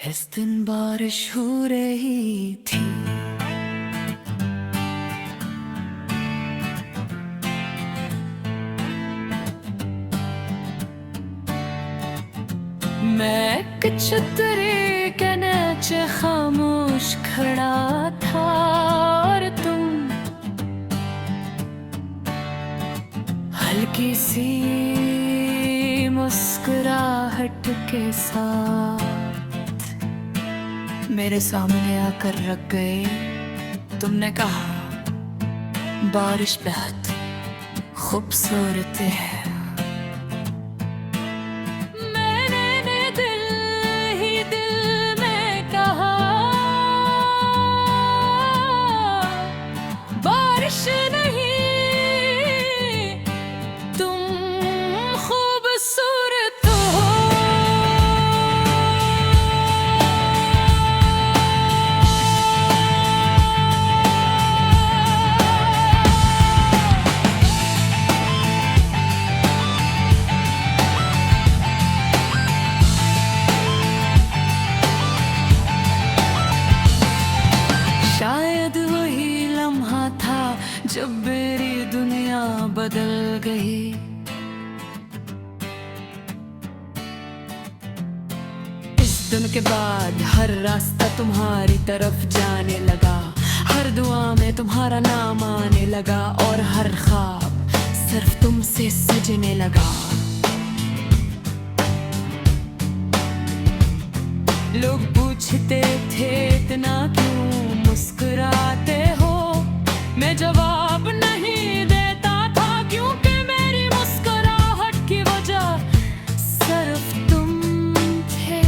इस दिन बारिश हो रही थी। मैं एक छतरी के नीचे खामोश खड़ा था और तुम हल्की सी मुस्कुराहट के साथ मेरे सामने आकर रख गए। तुमने कहा बारिश बेहद खूबसूरत है। मैंने दिल ही दिल में कहा बारिश नहीं तुम खूबसूरत हो। शायद वही लम्हा था जब मेरी दुनिया बदल गई। इस दिन के बाद हर रास्ता तुम्हारी तरफ जाने लगा, हर दुआ में तुम्हारा नाम आने लगा और हर ख्वाब सिर्फ तुमसे सजने लगा। लोग पूछते थे इतना क्यों मुस्कुराते हो, मैं जवाब नहीं देता था क्योंकि मेरी मुस्कुराहट की वजह सिर्फ तुम थे।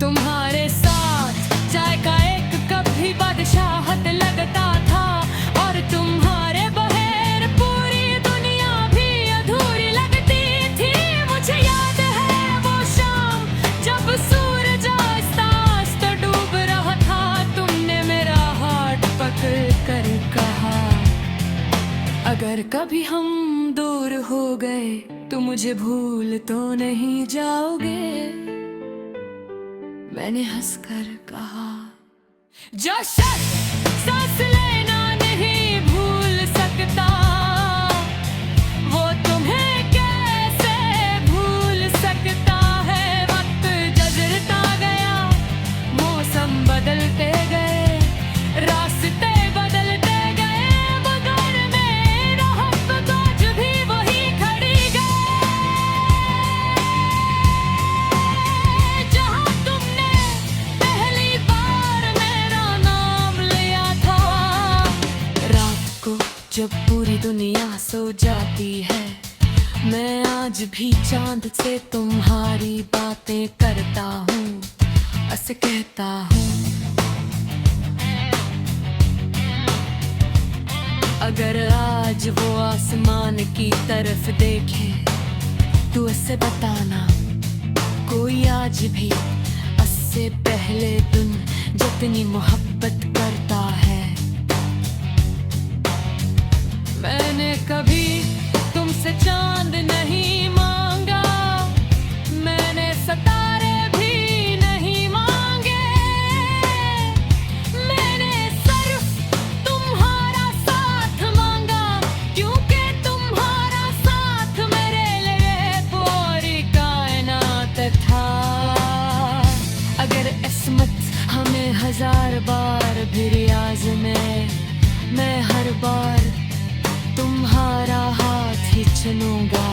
तुम्हारे साथ चाय का एक कप भी बादशाहत लगता था और तुम्हारे बगैर पूरी दुनिया भी अधूरी लगती थी। मुझे याद है वो शाम जब सूरज आस्ता डूब रहा था, तुमने मेरा हाथ पकड़ कर कहा अगर कभी हम दूर हो गए तो मुझे भूल तो नहीं जाओगे। मैंने हंसकर कहा जो शख्स सांस लेना नहीं भूल सकता वो तुम्हें कैसे भूल सकता है। वक्त गुजरता गया, मौसम बदलते गए, रास्ते बदलते गए, मगर मेरा मोहब्बत आज भी वही खड़ी गई। जहाँ तुमने पहली बार मेरा नाम लिया था, रात को जब पूरी दुनिया सो जाती है, मैं आज भी चांद से तुम्हारी बातें करता हूँ, ऐसे कहता हूँ अगर आज वो आसमान की तरफ देखे तो उसे बताना कोई आज भी उससे पहले तुम जितनी मोहब्बत करता है। मैंने कभी तुमसे चांद नहीं मांगा, मैंने सितारे भी नहीं मांगे, मैंने सिर्फ तुम्हारा साथ मांगा क्योंकि तुम्हारा साथ मेरे लिए पूरी कायनात था। अगर किस्मत हमें 1000 बार भी रियाज में, मैं हर बार तुम्हारा हाथ ही चुनूंगा।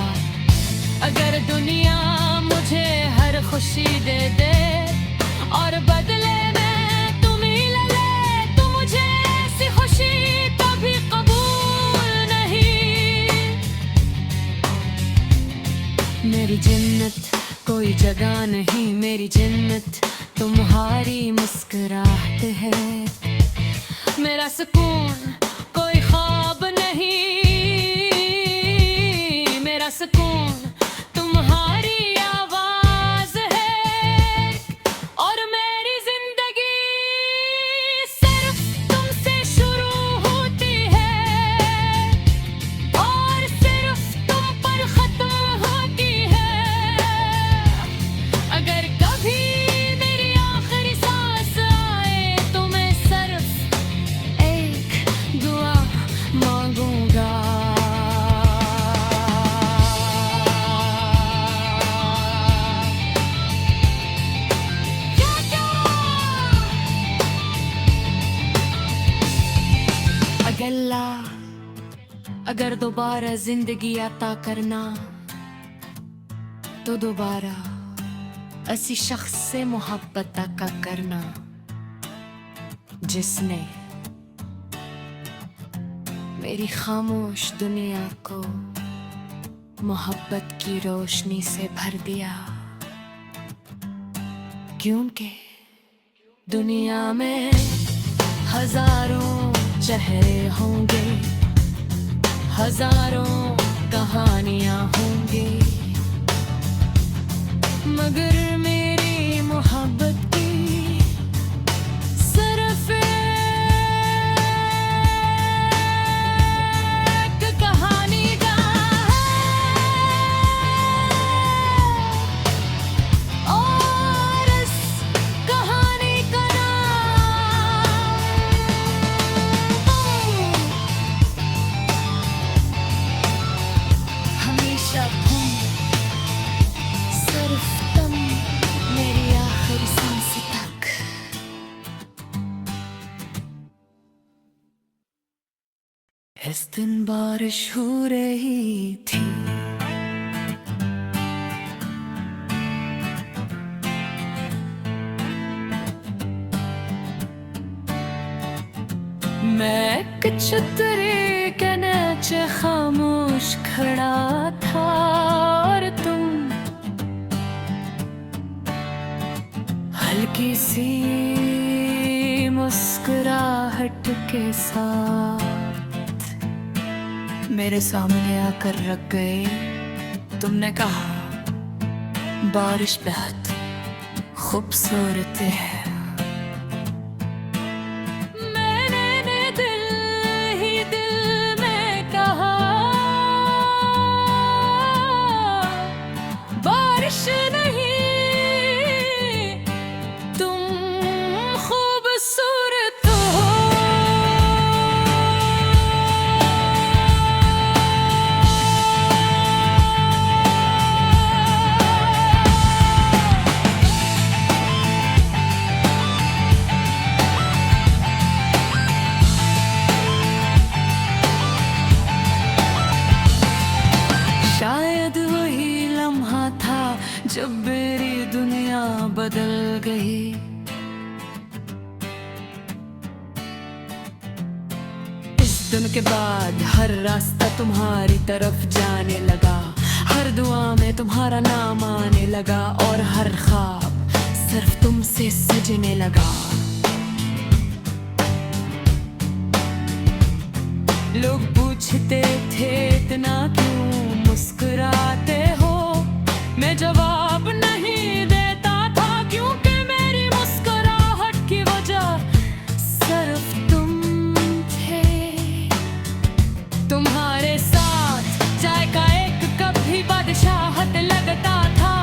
अगर दुनिया मुझे हर खुशी दे दे और बदले में तुम ही ले ले तो मुझे ऐसी खुशी कभी कबूल नहीं। मेरी जन्नत कोई जगह नहीं, मेरी जन्नत तुम्हारी मुस्कुराहट है। मेरा सुकून कोई ख्वाब नहीं, मेरा सुकून तुम्हारी आवाज है और मेरी जिंदगी सिर्फ तुमसे शुरू होती है और सिर्फ तुम पर खत्म होती है। अगर कभी अगर दोबारा जिंदगी आता करना तो दोबारा ऐसी शख्स से मोहब्बत का करना जिसने मेरी खामोश दुनिया को मोहब्बत की रोशनी से भर दिया। क्योंकि दुनिया में हजारों चेहरे होंगे, हजारों कहानियां होंगी, मगर मेरी मोहब्बत की सिर्फ एक कहानी का और इस कहानी का नाम हमेशा तुम, सिर्फ तुम, मेरी आखिरी सांस तक। इस दिन बारिश हो रही थी, मैं एक छतरी के नीचे खामोश खड़ा था और तुम हल्की सी मुस्कुराहट के साथ मेरे सामने आकर रख गए। तुमने कहा बारिश बहुत खूबसूरत है। मैंने दिल ही दिल में कहा बारिश नहीं, तुम खूबसूरत हो। शायद वही लम्हा था जब मेरी दुनिया बदल गई। इस दिन के बाद हर रास्ता तुम्हारी तरफ जाने लगा, हर दुआ में तुम्हारा नाम आने लगा और हर ख्वाब सिर्फ तुमसे सजने लगा। लोग पूछते थे इतना क्यों मुस्कुराते हो, मैं जवाब नहीं देता था क्योंकि मेरी मुस्कुराहट की वजह सिर्फ तुम थे। तुम्हारे साथ चाय का एक कप भी बादशाहत लगता था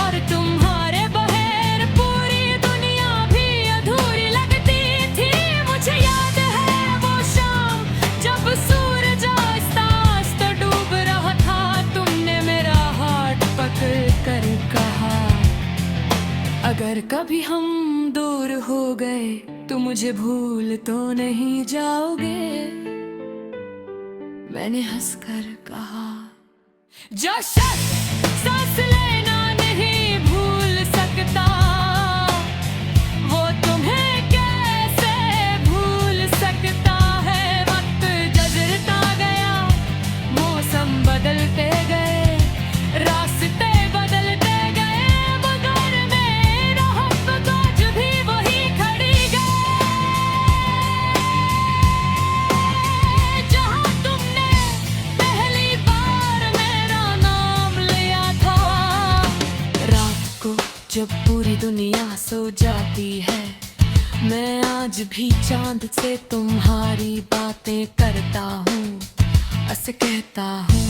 और तुम्हारे बगैर पूरी दुनिया भी अधूरी लगती थी। मुझे याद है वो शाम जब सूरज आस्ता आस्ता डूब रहा था, तुमने मेरा हाथ पकड़ कर कहा अगर कभी हम दूर हो गए तो मुझे भूल तो नहीं जाओगे। मैंने हंसकर कहा जो शख्स सांस लेना नहीं भूल सकता वो तुम्हें कैसे भूल सकता है। वक्त गुजरता गया, मौसम बदलते गए, रास्ते बदलते गए, मगर मेरा मोहब्बत आज भी वही खड़ी गई। जहाँ तुमने पहली बार मेरा नाम लिया था, रात को जब पूरी दुनिया सो जाती है, मैं आज भी चांद से तुम्हारी बातें करता हूँ, ऐसे कहता हूँ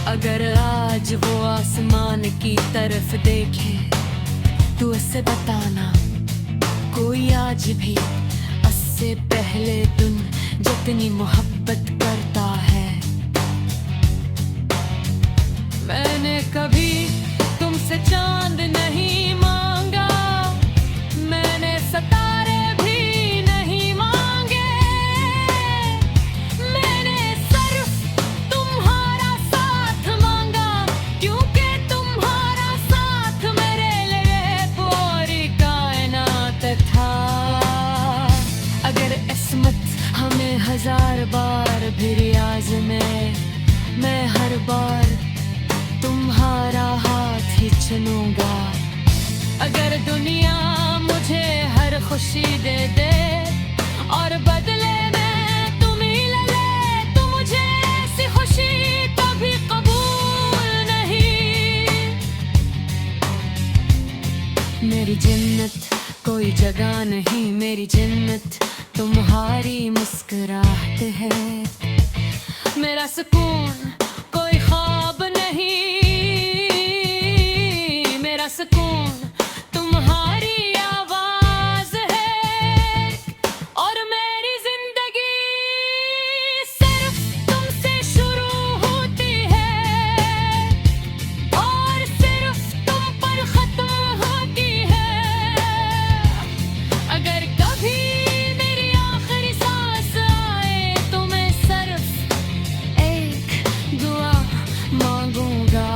अगर आज वो आसमान की तरफ देखे तो उसे बताना कोई आज भी उससे पहले तुम जितनी मोहब्बत करता है। मैंने कभी तुमसे चांद नहीं मांगा, मैंने सितारे भी नहीं मांगे। मैं हर बार तुम्हारा हाथ ही चुनूंगा। अगर दुनिया मुझे हर खुशी दे दे और बदले में तुम ही ले ले, तो मुझे ऐसी खुशी कभी कबूल नहीं। मेरी जन्नत कोई जगह नहीं, मेरी जन्नत तुम्हारी मुस्कुराहट है। मेरा सुकून कोई ख्वाब नहीं, मेरा सुकून तुम्हारी आवाज है। और मेरी जिंदगी सिर्फ तुमसे शुरू होती है और सिर्फ तुम पर खत्म होती है। अगर कभी मेरी आखिरी सांस आए तो मैं सिर्फ एक दुआ मांगूंगा।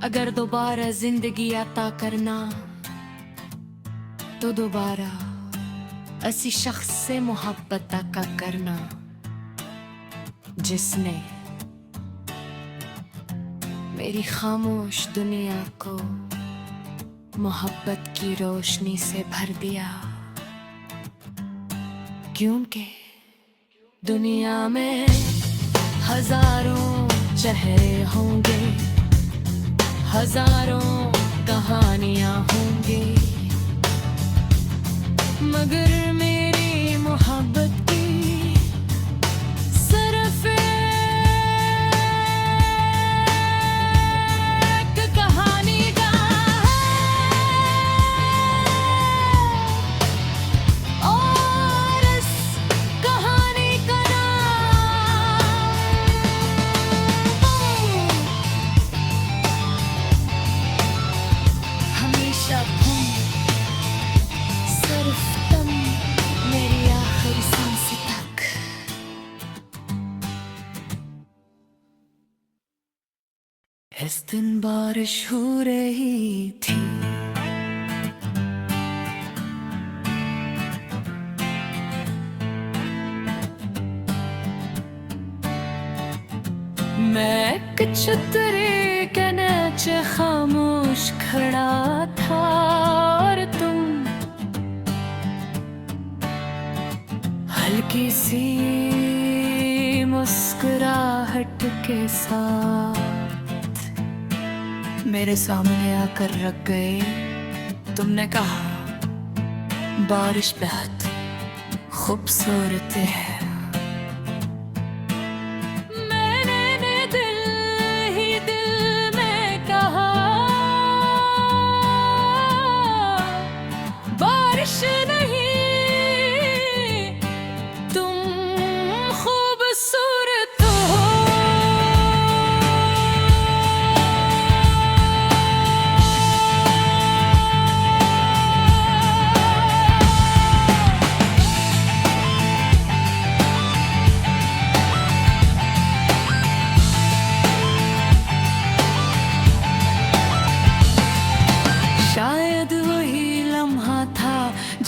अगर दोबारा जिंदगी अता करना तो दोबारा ऐसी शख्स से मोहब्बत का करना जिसने मेरी खामोश दुनिया को मोहब्बत की रोशनी से भर दिया। क्योंकि दुनिया में हजारों चेहरे होंगे, हजारों कहानियां होंगी, मगर मेरी मोहब्बत की सिर्फ एक कहानी का और इस कहानी का हमेशा तुम, सिर्फ तुम, मेरी आखिरी सांस तक। इस दिन बारिश हो रही थी, मैं एक छतरी के नीचे खामोश खड़ा था और तुम हल्की सी मुस्कुराहट के साथ मेरे सामने आकर रख गए। तुमने कहा बारिश बहुत खूबसूरत है।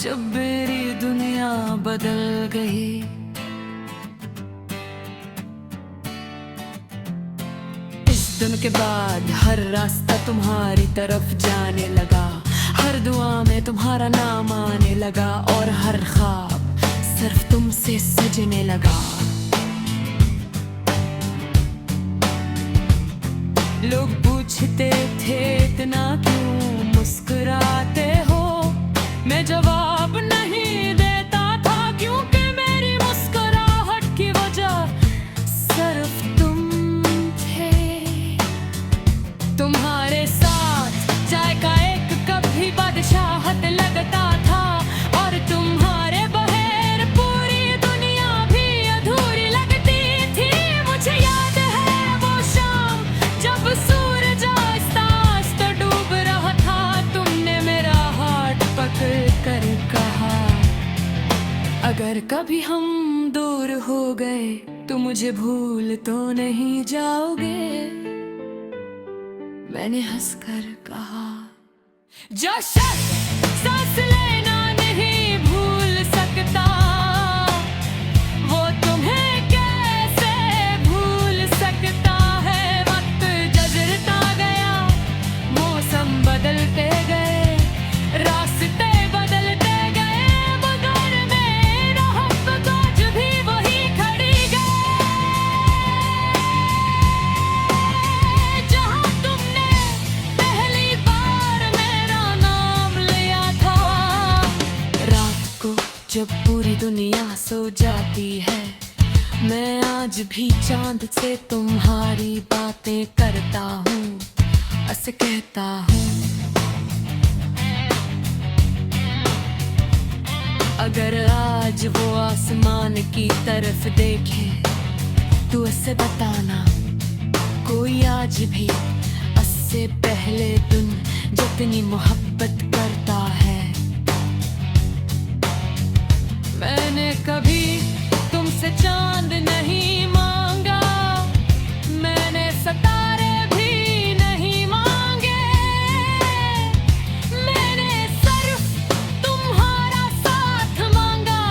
जब मेरी दुनिया बदल गई, इस दिन के बाद हर रास्ता तुम्हारी तरफ जाने लगा, हर दुआ में तुम्हारा नाम आने लगा और हर ख्वाब सिर्फ तुमसे सजने लगा। लोग पूछते थे इतना क्यों मुस्कुराते हो, मैं जवाब नहीं देता था क्योंकि मेरी मुस्कुराहट की वजह सिर्फ तुम थे। तुम्हारे साथ चाय का एक कप भी बादशाहत लगता था और तुम्हारे बगैर पूरी दुनिया भी अधूरी लगती थी। मुझे याद है वो शाम जब सूरज आस्ता आस्ता डूब रहा था, तुमने मेरा हाथ पकड़ कर कहा अगर कभी हम दूर हो गए तुम मुझे भूल तो नहीं जाओगे, मैंने हंसकर कहा। जो शख्स सांस लेना नहीं भूल सकता, वो तुम्हें कैसे भूल सकता है। वक्त गुजरता गया, मौसम बदलते गए, रास्ते बदलते गए, मगर मेरा मोहब्बत आज भी वही खड़ी गए। जहाँ तुमने पहली बार मेरा नाम लिया था, रात को जब पूरी दुनिया सो जाती है, मैं आज भी चांद से तुम्हारी बातें करता हूँ, ऐसे कहता हूँ। अगर आज वो आसमान की तरफ देखे तो ऐसे बताना, कोई आज भी उससे पहले तुम जितनी मोहब्बत करता है। मैंने कभी तुमसे चांद नहीं मांगा, मैंने सितारे भी नहीं मांगे, मैंने सिर्फ तुम्हारा साथ मांगा,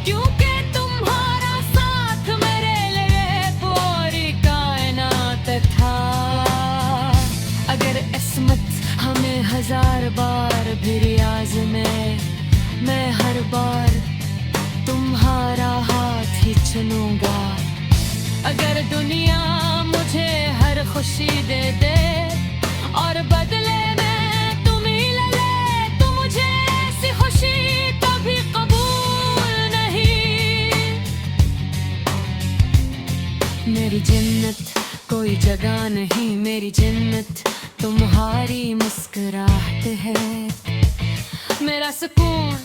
क्योंकि तुम्हारा साथ मेरे लिए पूरी कायनात था। अगर किस्मत हमें 1000 बार भी रियाज में, मैं हर बार तुम्हारा हाथ ही चुनूंगा। अगर दुनिया मुझे हर खुशी दे दे और बदले में तुम ही ले ले, तो मुझे ऐसी खुशी कभी कबूल नहीं। मेरी जन्नत कोई जगह नहीं, मेरी जन्नत तुम्हारी मुस्कुराहट है। मेरा सुकून